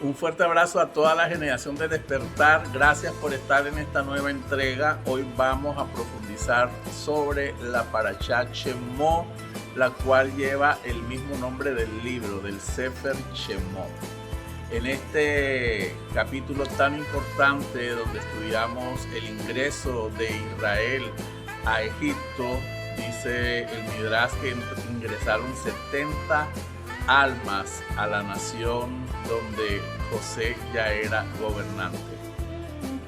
Un fuerte abrazo a toda la generación de Despertar. Gracias por estar en esta nueva entrega. Hoy vamos a profundizar sobre la Parashá Shemot, la cual lleva el mismo nombre del libro, del Sefer Shemot. En este capítulo tan importante donde estudiamos el ingreso de Israel a Egipto, dice el Midrash que ingresaron 70 almas a la nación donde José ya era gobernante.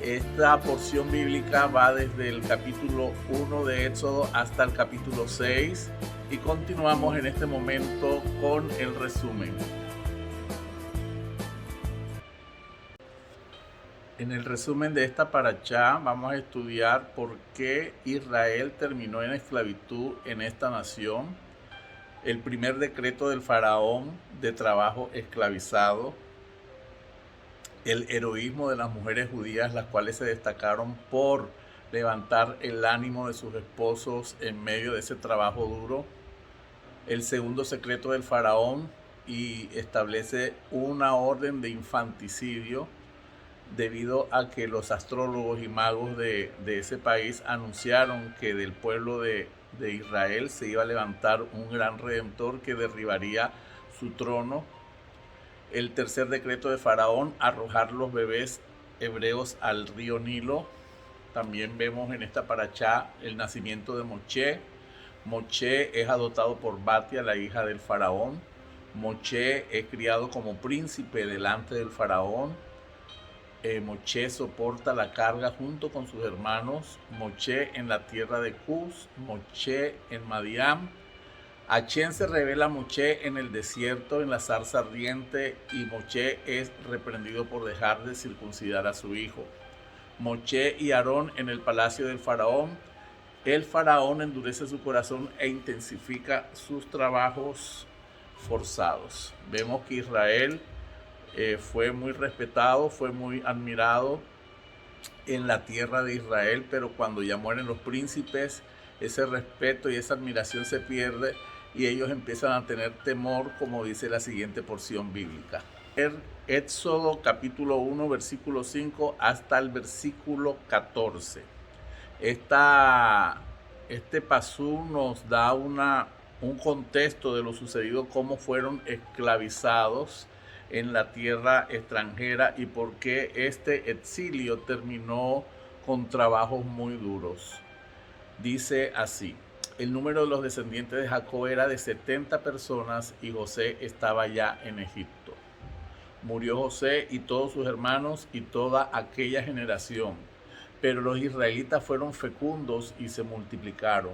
Esta porción bíblica va desde el capítulo 1 de Éxodo hasta el capítulo 6 y continuamos en este momento con el resumen. En el resumen de esta parashá vamos a estudiar por qué Israel terminó en esclavitud en esta nación, el primer decreto del faraón de trabajo esclavizado, el heroísmo de las mujeres judías, las cuales se destacaron por levantar el ánimo de sus esposos en medio de ese trabajo duro, el segundo secreto del faraón y establece una orden de infanticidio debido a que los astrólogos y magos de ese país anunciaron que del pueblo de Israel se iba a levantar un gran redentor que derribaría su trono. El tercer decreto de Faraón, arrojar los bebés hebreos al río Nilo. También vemos en esta parashá el nacimiento de Moshe. Moshe es adoptado por Batia, la hija del faraón. Moshe es criado como príncipe delante del faraón. Moshe soporta la carga junto con sus hermanos. Moshe en la tierra de Cus, Moshe en Madián. Hachén se revela a Moshe en el desierto, en la zarza ardiente, y Moshe es reprendido por dejar de circuncidar a su hijo. Moshe y Aarón en el palacio del faraón. El faraón endurece su corazón e intensifica sus trabajos forzados. Vemos que Israel fue muy respetado, fue muy admirado en la tierra de Israel, pero cuando ya mueren los príncipes, ese respeto y esa admiración se pierde y ellos empiezan a tener temor, como dice la siguiente porción bíblica. Éxodo capítulo 1, versículo 5 hasta el versículo 14. Este pasú nos da un contexto de lo sucedido, cómo fueron esclavizados en la tierra extranjera y por qué este exilio terminó con trabajos muy duros. Dice así: el número de los descendientes de Jacob era de 70 personas y José estaba ya en Egipto. Murió José y todos sus hermanos y toda aquella generación, pero los israelitas fueron fecundos y se multiplicaron.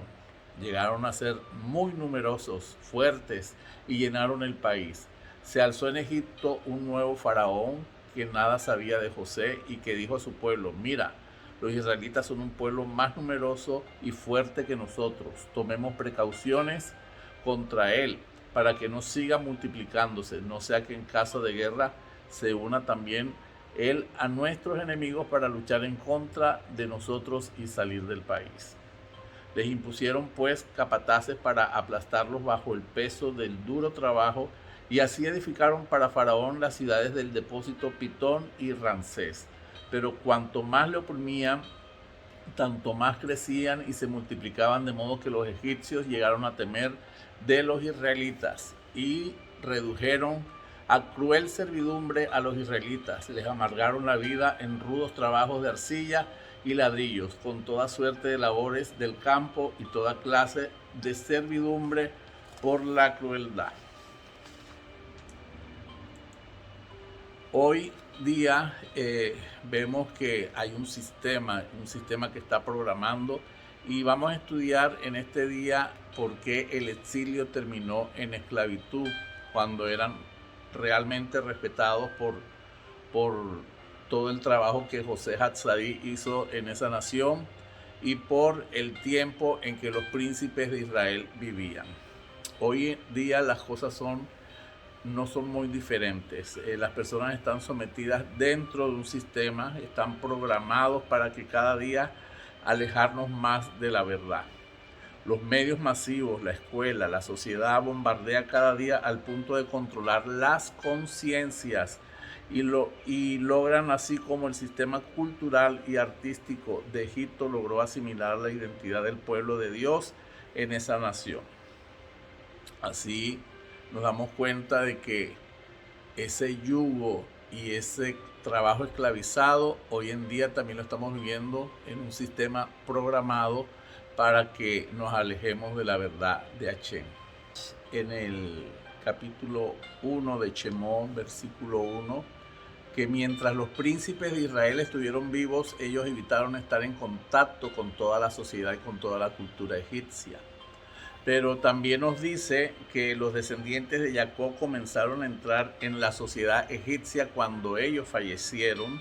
Llegaron a ser muy numerosos, fuertes y llenaron el país. Se alzó en Egipto un nuevo faraón que nada sabía de José y que dijo a su pueblo: mira, los israelitas son un pueblo más numeroso y fuerte que nosotros. Tomemos precauciones contra él para que no siga multiplicándose, no sea que en caso de guerra se una también él a nuestros enemigos para luchar en contra de nosotros y salir del país. Les impusieron pues capataces para aplastarlos bajo el peso del duro trabajo, y así edificaron para Faraón las ciudades del depósito Pitón y Ramsés. Pero cuanto más le oprimían, tanto más crecían y se multiplicaban, de modo que los egipcios llegaron a temer de los israelitas y redujeron a cruel servidumbre a los israelitas. Les amargaron la vida en rudos trabajos de arcilla y ladrillos, con toda suerte de labores del campo y toda clase de servidumbre por la crueldad. Hoy día vemos que hay un sistema que está programando, y vamos a estudiar en este día por qué el exilio terminó en esclavitud cuando eran realmente respetados por todo el trabajo que José Hatzadí hizo en esa nación y por el tiempo en que los príncipes de Israel vivían. Hoy en día las cosas no son muy diferentes. Las personas están sometidas dentro de un sistema, están programados para que cada día alejarnos más de la verdad. Los medios masivos, la escuela, la sociedad bombardea cada día al punto de controlar las conciencias y logran, así como el sistema cultural y artístico de Egipto logró asimilar la identidad del pueblo de Dios en esa nación. Así nos damos cuenta de que ese yugo y ese trabajo esclavizado hoy en día también lo estamos viviendo en un sistema programado para que nos alejemos de la verdad de Hashem. En el capítulo 1 de Shemot, versículo 1, que mientras los príncipes de Israel estuvieron vivos, ellos evitaron estar en contacto con toda la sociedad y con toda la cultura egipcia. Pero también nos dice que los descendientes de Jacob comenzaron a entrar en la sociedad egipcia cuando ellos fallecieron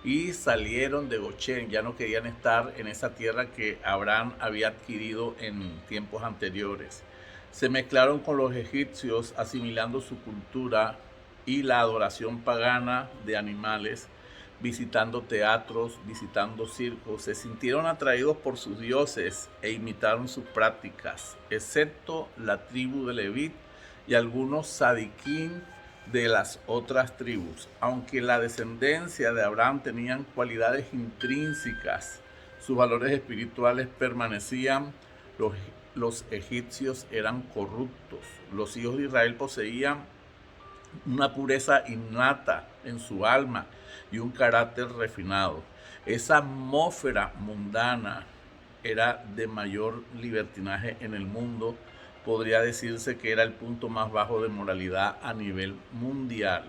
y salieron de Goshen. Ya no querían estar en esa tierra que Abraham había adquirido en tiempos anteriores. Se mezclaron con los egipcios, asimilando su cultura y la adoración pagana de animales, visitando teatros, visitando circos. Se sintieron atraídos por sus dioses e imitaron sus prácticas, excepto la tribu de Leví y algunos sadiquín de las otras tribus. Aunque la descendencia de Abraham tenían cualidades intrínsecas, sus valores espirituales permanecían. Los egipcios eran corruptos. Los hijos de Israel poseían una pureza innata en su alma y un carácter refinado. Esa atmósfera mundana era de mayor libertinaje en el mundo. Podría decirse que era el punto más bajo de moralidad a nivel mundial.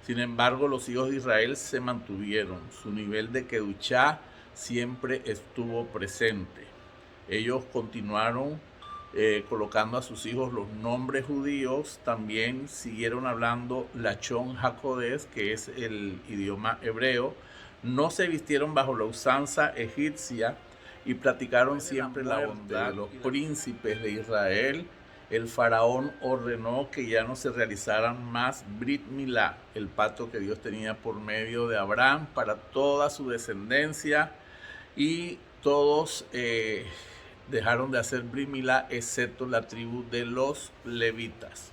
Sin embargo, los hijos de Israel se mantuvieron. Su nivel de kedushá siempre estuvo presente. Ellos continuaron colocando a sus hijos los nombres judíos. También siguieron hablando Lachon HaKodesh, que es el idioma hebreo. No se vistieron bajo la usanza egipcia y practicaron siempre la bondad de los príncipes de Israel. El faraón ordenó que ya no se realizaran más Brit Milá, el pacto que Dios tenía por medio de Abraham para toda su descendencia, y todos dejaron de hacer Brit Milá excepto la tribu de los levitas.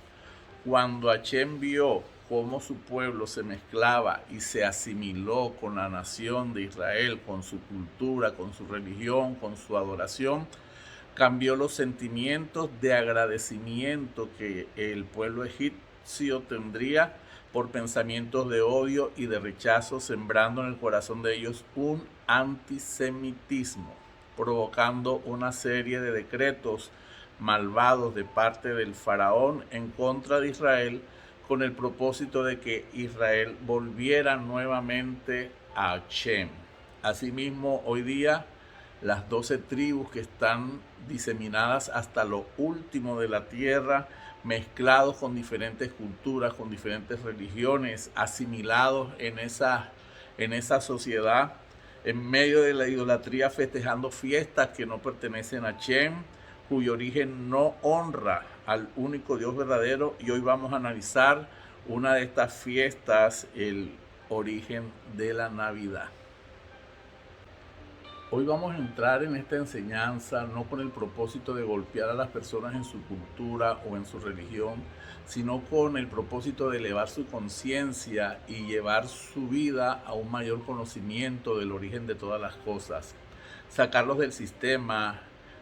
Cuando Hashem vio cómo su pueblo se mezclaba y se asimiló con la nación de Israel, con su cultura, con su religión, con su adoración, cambió los sentimientos de agradecimiento que el pueblo egipcio tendría por pensamientos de odio y de rechazo, sembrando en el corazón de ellos un antisemitismo, provocando una serie de decretos malvados de parte del faraón en contra de Israel, con el propósito de que Israel volviera nuevamente a Hashem. Asimismo, hoy día, las 12 tribus que están diseminadas hasta lo último de la tierra, mezclados con diferentes culturas, con diferentes religiones, asimilados en esa sociedad, en medio de la idolatría, festejando fiestas que no pertenecen a Hashem, cuyo origen no honra al único Dios verdadero. Y hoy vamos a analizar una de estas fiestas, el origen de la Navidad. Hoy vamos a entrar en esta enseñanza no con el propósito de golpear a las personas en su cultura o en su religión, sino con el propósito de elevar su conciencia y llevar su vida a un mayor conocimiento del origen de todas las cosas. Sacarlos del sistema,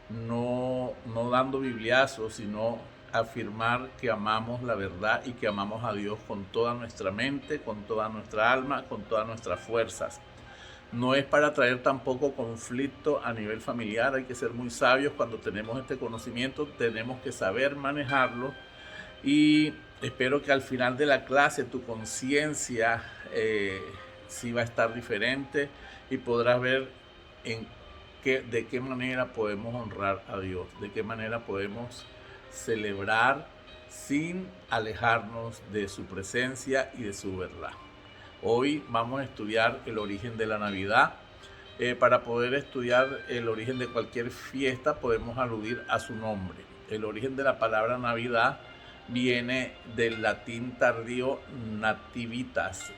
no dando bibliazos, sino afirmar que amamos la verdad y que amamos a Dios con toda nuestra mente, con toda nuestra alma, con todas nuestras fuerzas. No es para traer tampoco conflicto a nivel familiar. Hay que ser muy sabios cuando tenemos este conocimiento. Tenemos que saber manejarlo. Y espero que al final de la clase tu conciencia sí va a estar diferente y podrás ver de qué manera podemos honrar a Dios, de qué manera podemos celebrar sin alejarnos de su presencia y de su verdad. Hoy vamos a estudiar el origen de la Navidad. Para poder estudiar el origen de cualquier fiesta podemos aludir a su nombre. El origen de la palabra Navidad viene del latín tardío nativitas,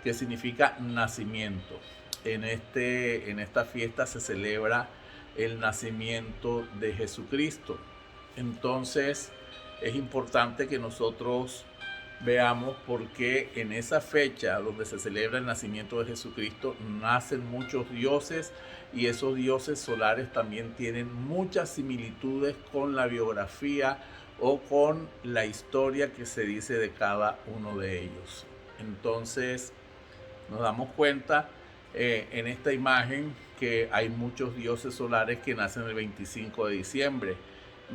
que significa nacimiento. En esta fiesta se celebra el nacimiento de Jesucristo. Entonces es importante que nosotros veamos por qué en esa fecha donde se celebra el nacimiento de Jesucristo nacen muchos dioses, y esos dioses solares también tienen muchas similitudes con la biografía o con la historia que se dice de cada uno de ellos. Entonces nos damos cuenta en esta imagen que hay muchos dioses solares que nacen el 25 de diciembre.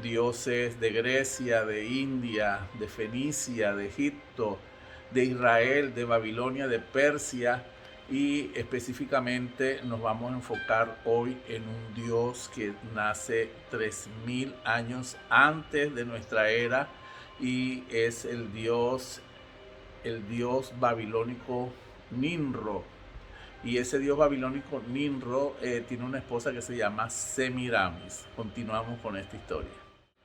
Dioses de Grecia, de India, de Fenicia, de Egipto, de Israel, de Babilonia, de Persia, y específicamente nos vamos a enfocar hoy en un Dios que nace 3000 años antes de nuestra era, y es el Dios babilónico Ninro. Y ese dios babilónico Ninro tiene una esposa que se llama Semiramis. Continuamos con esta historia.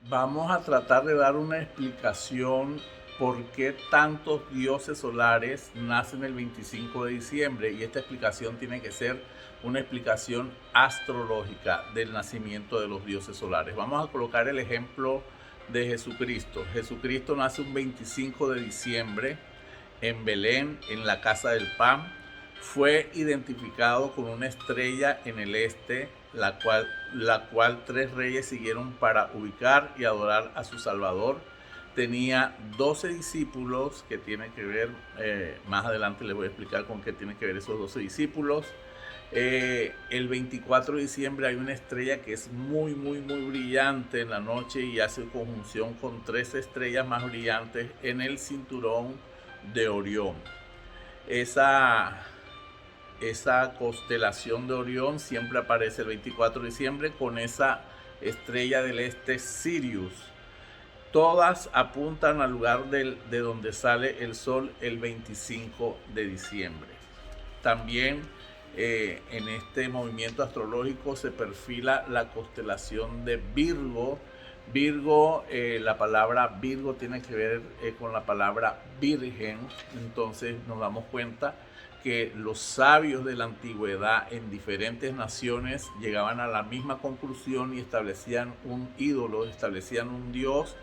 Vamos a tratar de dar una explicación por qué tantos dioses solares nacen el 25 de diciembre, y esta explicación tiene que ser una explicación astrológica del nacimiento de los dioses solares. Vamos a colocar el ejemplo de Jesucristo. Jesucristo nace un 25 de diciembre en Belén, en la casa del pan. Fue identificado con una estrella en el este, la cual 3 reyes siguieron para ubicar y adorar a su Salvador. Tenía 12 discípulos, que tienen que ver, más adelante les voy a explicar con qué tienen que ver esos 12 discípulos. El 24 de diciembre hay una estrella que es muy brillante en la noche, y hace conjunción con 3 estrellas más brillantes en el cinturón de Orión. Esa constelación de Orión siempre aparece el 24 de diciembre con esa estrella del este, Sirius. Todas apuntan al lugar de donde sale el sol el 25 de diciembre. También en este movimiento astrológico se perfila la constelación de Virgo. Virgo, la palabra Virgo tiene que ver con la palabra virgen. Entonces nos damos cuenta que los sabios de la antigüedad en diferentes naciones llegaban a la misma conclusión y establecían un ídolo, establecían un dios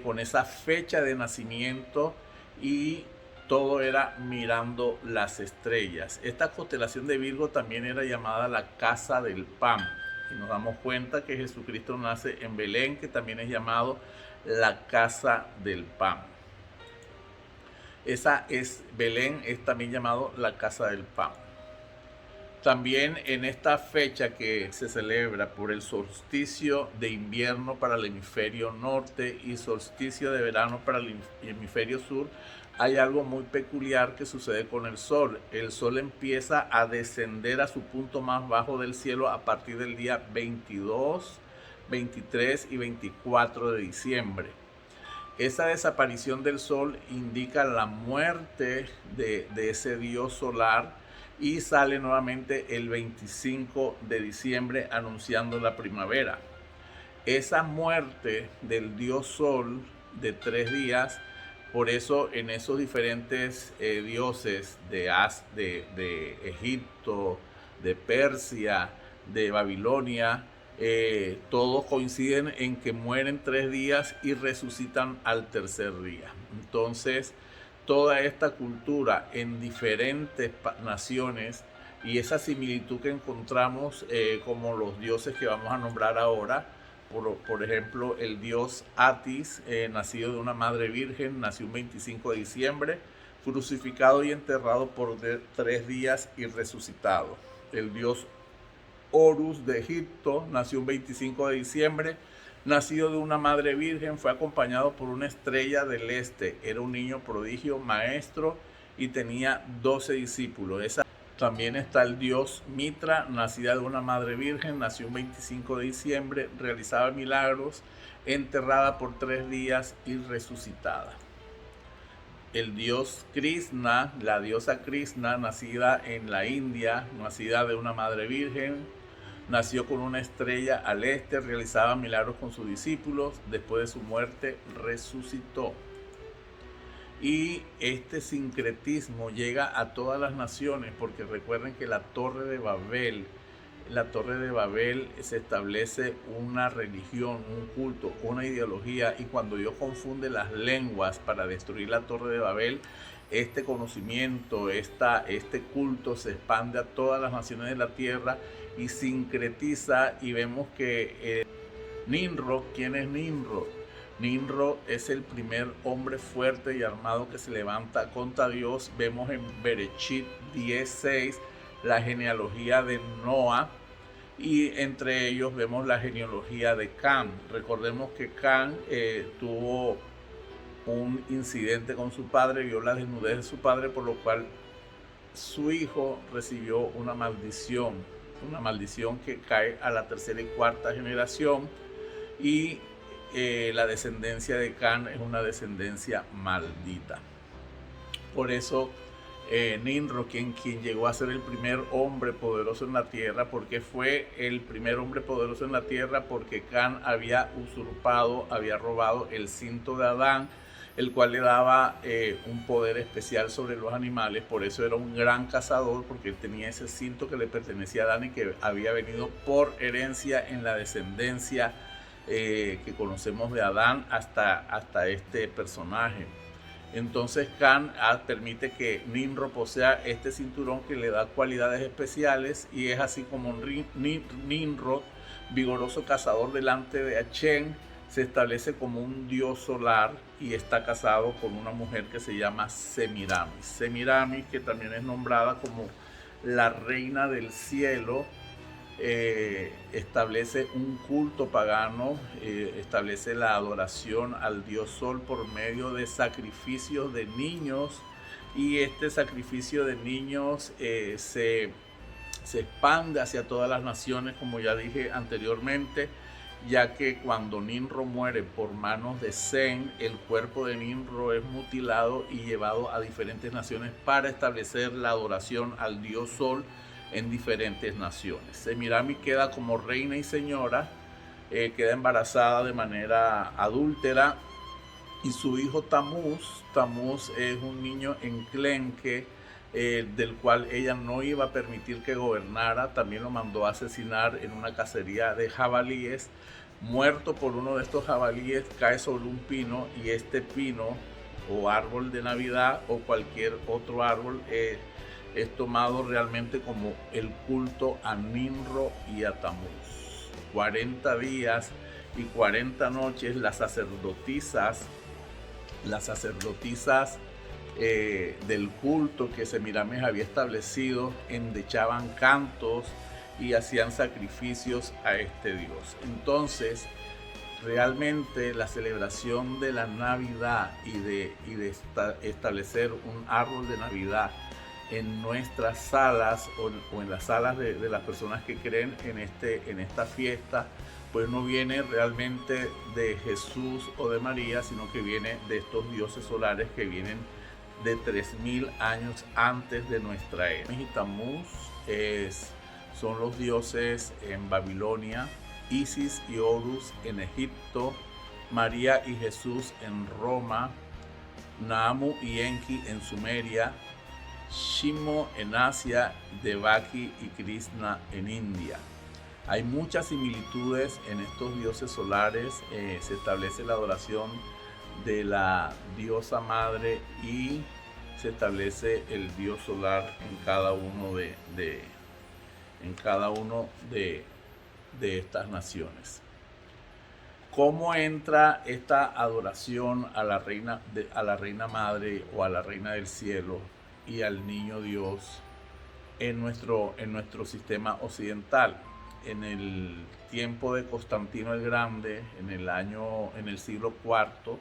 con esa fecha de nacimiento, y todo era mirando las estrellas. Esta constelación de Virgo también era llamada la casa del pan, y nos damos cuenta que Jesucristo nace en Belén, que también es llamado la casa del pan. Belén es también llamado la casa del pan. También en esta fecha que se celebra por el solsticio de invierno para el hemisferio norte y solsticio de verano para el hemisferio sur, hay algo muy peculiar que sucede con el sol. El sol empieza a descender a su punto más bajo del cielo a partir del día 22, 23 y 24 de diciembre. Esa desaparición del sol indica la muerte de ese dios solar, y sale nuevamente el 25 de diciembre anunciando la primavera. Esa muerte del dios sol de 3 días, por eso en esos diferentes dioses de Egipto, de Persia, de Babilonia, todos coinciden en que mueren 3 días y resucitan al tercer día. Entonces, toda esta cultura en diferentes naciones, y esa similitud que encontramos como los dioses que vamos a nombrar ahora, por ejemplo, el dios Atis, nacido de una madre virgen, nació un 25 de diciembre, crucificado y enterrado por 3 días y resucitado. El dios Horus de Egipto nació un 25 de diciembre, nacido de una madre virgen, fue acompañado por una estrella del este. Era un niño prodigio, maestro, y tenía 12 discípulos. También está el dios Mitra, nacida de una madre virgen, nació un 25 de diciembre, realizaba milagros, enterrada por 3 días y resucitada. El dios Krishna, la diosa Krishna, nacida en la India, nacida de una madre virgen, nació con una estrella al este, realizaba milagros con sus discípulos, después de su muerte resucitó. Y este sincretismo llega a todas las naciones, porque recuerden que la Torre de Babel la Torre de Babel se establece una religión, un culto, una ideología, y cuando Dios confunde las lenguas para destruir la Torre de Babel, este conocimiento, este culto se expande a todas las naciones de la tierra y sincretiza, y vemos que Nimrod, ¿quién es Nimrod? Nimrod es el primer hombre fuerte y armado que se levanta contra Dios. Vemos en Bereshit 10:6 la genealogía de Noah, y entre ellos vemos la genealogía de Can. Recordemos que Can tuvo un incidente con su padre, vio la desnudez de su padre, por lo cual su hijo recibió una maldición que cae a la tercera y cuarta generación, y la descendencia de Can es una descendencia maldita. Por eso Nimrod, quien llegó a ser el primer hombre poderoso en la tierra, porque fue el primer hombre poderoso en la tierra, porque Can había usurpado, había robado el cinto de Adán, el cual le daba un poder especial sobre los animales. Por eso era un gran cazador, porque él tenía ese cinto que le pertenecía a Adán y que había venido por herencia en la descendencia que conocemos de Adán hasta este personaje. Entonces Can permite que Nimrod posea este cinturón que le da cualidades especiales, y es así como Nimrod, vigoroso cazador delante de Hashem, se establece como un dios solar y está casado con una mujer que se llama Semiramis. Semiramis, que también es nombrada como la reina del cielo, establece un culto pagano, establece la adoración al dios sol por medio de sacrificios de niños, y este sacrificio de niños se expande hacia todas las naciones, como ya dije anteriormente, ya que cuando Nimrod muere por manos de Sem, el cuerpo de Nimrod es mutilado y llevado a diferentes naciones para establecer la adoración al dios sol en diferentes naciones. Semiramis queda como reina y señora, queda embarazada de manera adúltera, y su hijo Tamuz es un niño enclenque, del cual ella no iba a permitir que gobernara. También lo mandó a asesinar en una cacería de jabalíes. Muerto por uno de estos jabalíes, cae sobre un pino, y este pino o árbol de Navidad o cualquier otro árbol es tomado realmente como el culto a Nimrod y a Tamuz. 40 días y 40 noches las sacerdotisas del culto que Semiramis había establecido endechaban cantos y hacían sacrificios a este dios. Entonces, realmente la celebración de la Navidad y de establecer un árbol de Navidad en nuestras salas o en las salas de las personas que creen en esta fiesta, pues no viene realmente de Jesús o de María, sino que viene de estos dioses solares que vienen de 3000 años antes de nuestra era. Y Tamuz son los dioses en Babilonia, Isis y Horus en Egipto, María y Jesús en Roma, Naamu y Enki en Sumeria, Shimo en Asia, Devaki y Krishna en India. Hay muchas similitudes en estos dioses solares. Se establece la adoración de la diosa madre y se establece el dios solar en cada uno de estas naciones. ¿Cómo entra esta adoración a la reina madre o a la reina del cielo y al niño Dios en nuestro sistema occidental? En el tiempo de Constantino el Grande, en el siglo IV,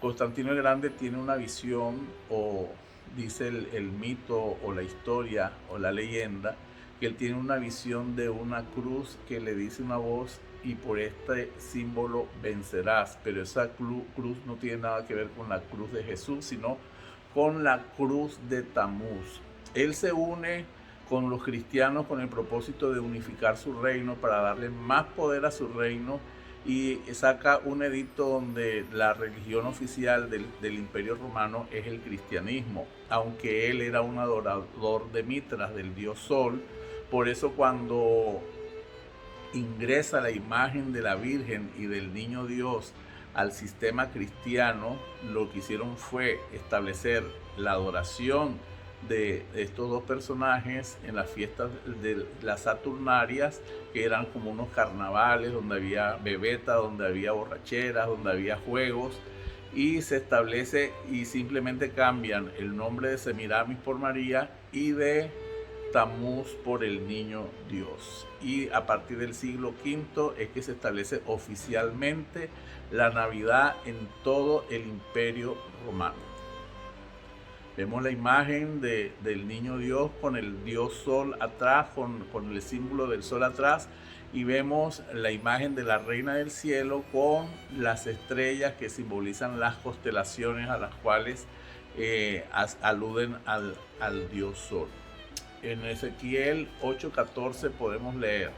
Constantino el Grande tiene una visión, o dice el mito o la historia o la leyenda, que él tiene una visión de una cruz que le dice una voz: y por este símbolo vencerás. Pero esa cruz no tiene nada que ver con la cruz de Jesús, sino con la cruz de Tamuz. Él se une con los cristianos con el propósito de unificar su reino, para darle más poder a su reino, y saca un edicto donde la religión oficial del Imperio Romano es el cristianismo, aunque él era un adorador de Mitras, del dios Sol. Por eso cuando ingresa la imagen de la Virgen y del Niño Dios al sistema cristiano, lo que hicieron fue establecer la adoración de estos dos personajes en las fiestas de las Saturnarias, que eran como unos carnavales donde había bebeta, donde había borracheras, donde había juegos, y se establece y simplemente cambian el nombre de Semiramis por María y de Tamuz por el Niño Dios. Y a partir del siglo V es que se establece oficialmente la Navidad en todo el Imperio Romano. Vemos la imagen del Niño Dios con el Dios Sol atrás, con el símbolo del Sol atrás, y vemos la imagen de la Reina del Cielo con las estrellas que simbolizan las constelaciones a las cuales aluden al Dios Sol. En Ezequiel 8:14 podemos leer: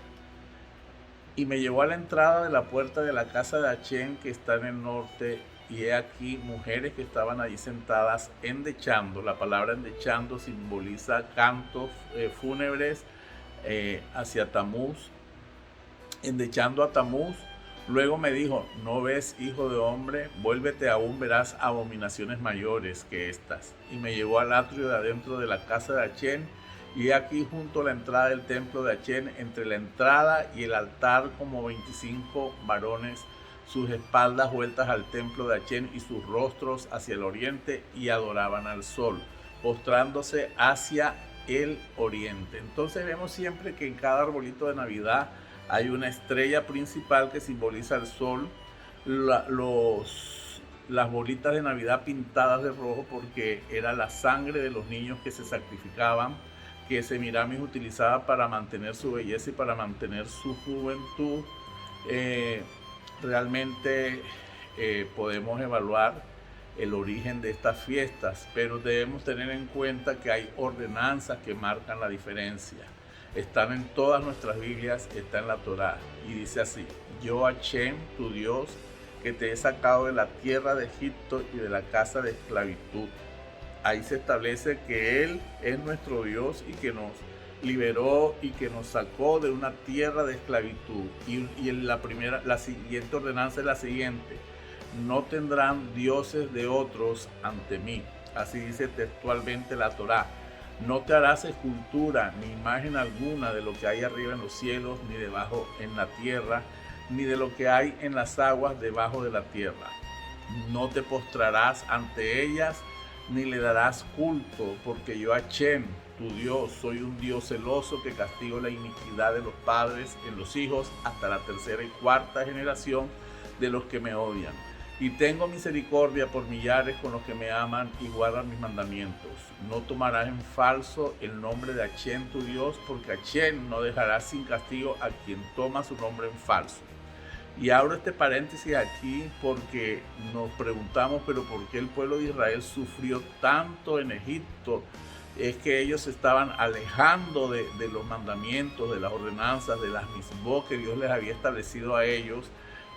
y me llevó a la entrada de la puerta de la casa de Achén, que está en el norte, y he aquí mujeres que estaban allí sentadas endechando. La palabra endechando simboliza cantos fúnebres hacia Tamuz, endechando a Tamuz. Luego me dijo: no ves, hijo de hombre, vuélvete, aún verás abominaciones mayores que estas. Y me llevó al atrio de adentro de la casa de Achén, y aquí junto a la entrada del templo de Achén, entre la entrada y el altar, como 25 varones, sus espaldas vueltas al templo de Achén y sus rostros hacia el oriente, y adoraban al sol, postrándose hacia el oriente. Entonces vemos siempre que en cada arbolito de Navidad hay una estrella principal que simboliza el sol, las bolitas de Navidad pintadas de rojo porque era la sangre de los niños que se sacrificaban, que Semiramis utilizaba para mantener su belleza y para mantener su juventud. Realmente podemos evaluar el origen de estas fiestas, pero debemos tener en cuenta que hay ordenanzas que marcan la diferencia. Están en todas nuestras Biblias, está en la Torá, y dice así: yo, Hashem, tu Dios, que te he sacado de la tierra de Egipto y de la casa de esclavitud. Ahí se establece que Él es nuestro Dios y que nos liberó y que nos sacó de una tierra de esclavitud. Y la siguiente ordenanza es la siguiente: no tendrán dioses de otros ante mí. Así dice textualmente la Torá. No te harás escultura ni imagen alguna de lo que hay arriba en los cielos, ni debajo en la tierra, ni de lo que hay en las aguas debajo de la tierra. No te postrarás ante ellas, ni le darás culto, porque yo, Hashem, tu Dios, soy un Dios celoso que castigo la iniquidad de los padres en los hijos hasta la tercera y cuarta generación de los que me odian. Y tengo misericordia por millares con los que me aman y guardan mis mandamientos. No tomarás en falso el nombre de Hashem, tu Dios, porque Hashem no dejará sin castigo a quien toma su nombre en falso. Y abro este paréntesis aquí porque nos preguntamos, pero ¿por qué el pueblo de Israel sufrió tanto en Egipto? Es que ellos se estaban alejando de los mandamientos, de las ordenanzas, de las misbot que Dios les había establecido a ellos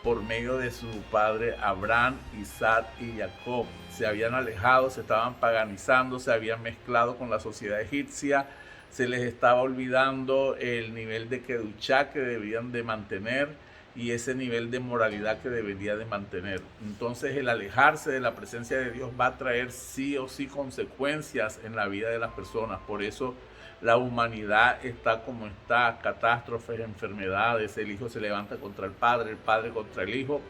por medio de su padre Abraham, Isaac y Jacob. Se habían alejado, se estaban paganizando, se habían mezclado con la sociedad egipcia, se les estaba olvidando el nivel de kedushá que debían de mantener y ese nivel de moralidad que debería de mantener. Entonces el alejarse de la presencia de Dios va a traer sí o sí consecuencias en la vida de las personas. Por eso la humanidad está como está: catástrofes, enfermedades, el hijo se levanta contra el padre contra el hijo,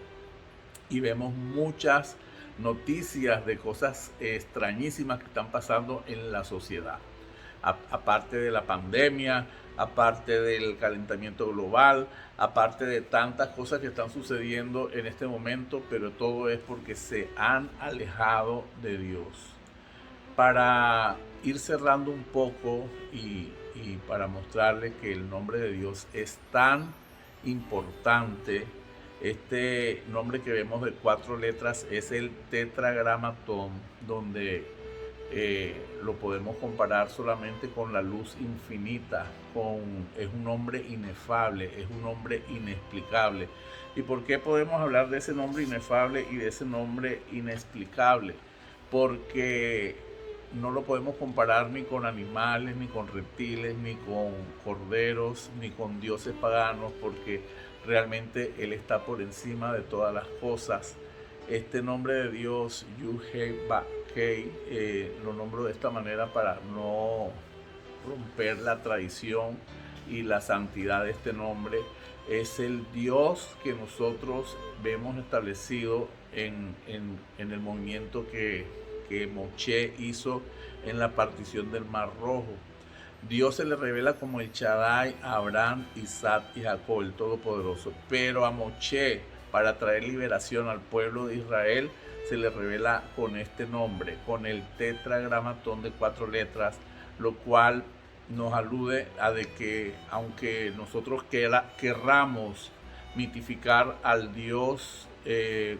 y vemos muchas noticias de cosas extrañísimas que están pasando en la sociedad. Aparte de la pandemia, aparte del calentamiento global, aparte de tantas cosas que están sucediendo en este momento, pero todo es porque se han alejado de Dios. Para ir cerrando un poco y para mostrarles que el nombre de Dios es tan importante, este nombre que vemos de 4 letras es el tetragramatón, donde lo podemos comparar solamente con la luz infinita, es un nombre inefable, es un nombre inexplicable. ¿Y por qué podemos hablar de ese nombre inefable y de ese nombre inexplicable? Porque no lo podemos comparar ni con animales, ni con reptiles, ni con corderos, ni con dioses paganos, porque realmente Él está por encima de todas las cosas. Este nombre de Dios, Yud-Heh-Vah-Heh, lo nombro de esta manera para no romper la tradición y la santidad de este nombre. Es el Dios que nosotros vemos establecido en el movimiento que Moshe hizo en la partición del Mar Rojo. Dios se le revela como el Shaddai a Abraham, Isaac y Jacob, el Todopoderoso. Pero a Moshe, para traer liberación al pueblo de Israel, se le revela con este nombre, con el tetragramatón de 4 letras, lo cual nos alude a de que aunque nosotros querramos mitificar al Dios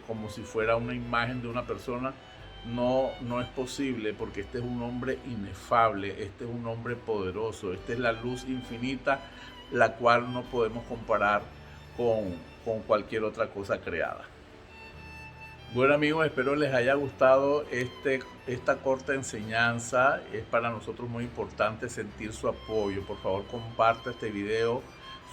como si fuera una imagen de una persona, no es posible, porque este es un hombre inefable, este es un hombre poderoso, esta es la luz infinita, la cual no podemos comparar con cualquier otra cosa creada. Bueno amigos, espero les haya gustado esta corta enseñanza. Es para nosotros muy importante sentir su apoyo. Por favor, comparte este video,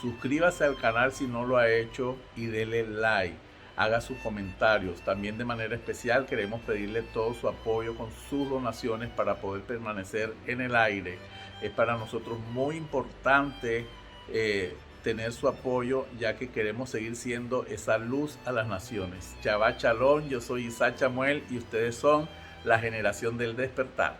suscríbase al canal si no lo ha hecho y dele like. Haga sus comentarios. También de manera especial queremos pedirle todo su apoyo con sus donaciones para poder permanecer en el aire. Es para nosotros muy importante tener su apoyo, ya que queremos seguir siendo esa luz a las naciones. Shabbat Shalom, yo soy Isaac Chamuel y ustedes son la generación del despertar.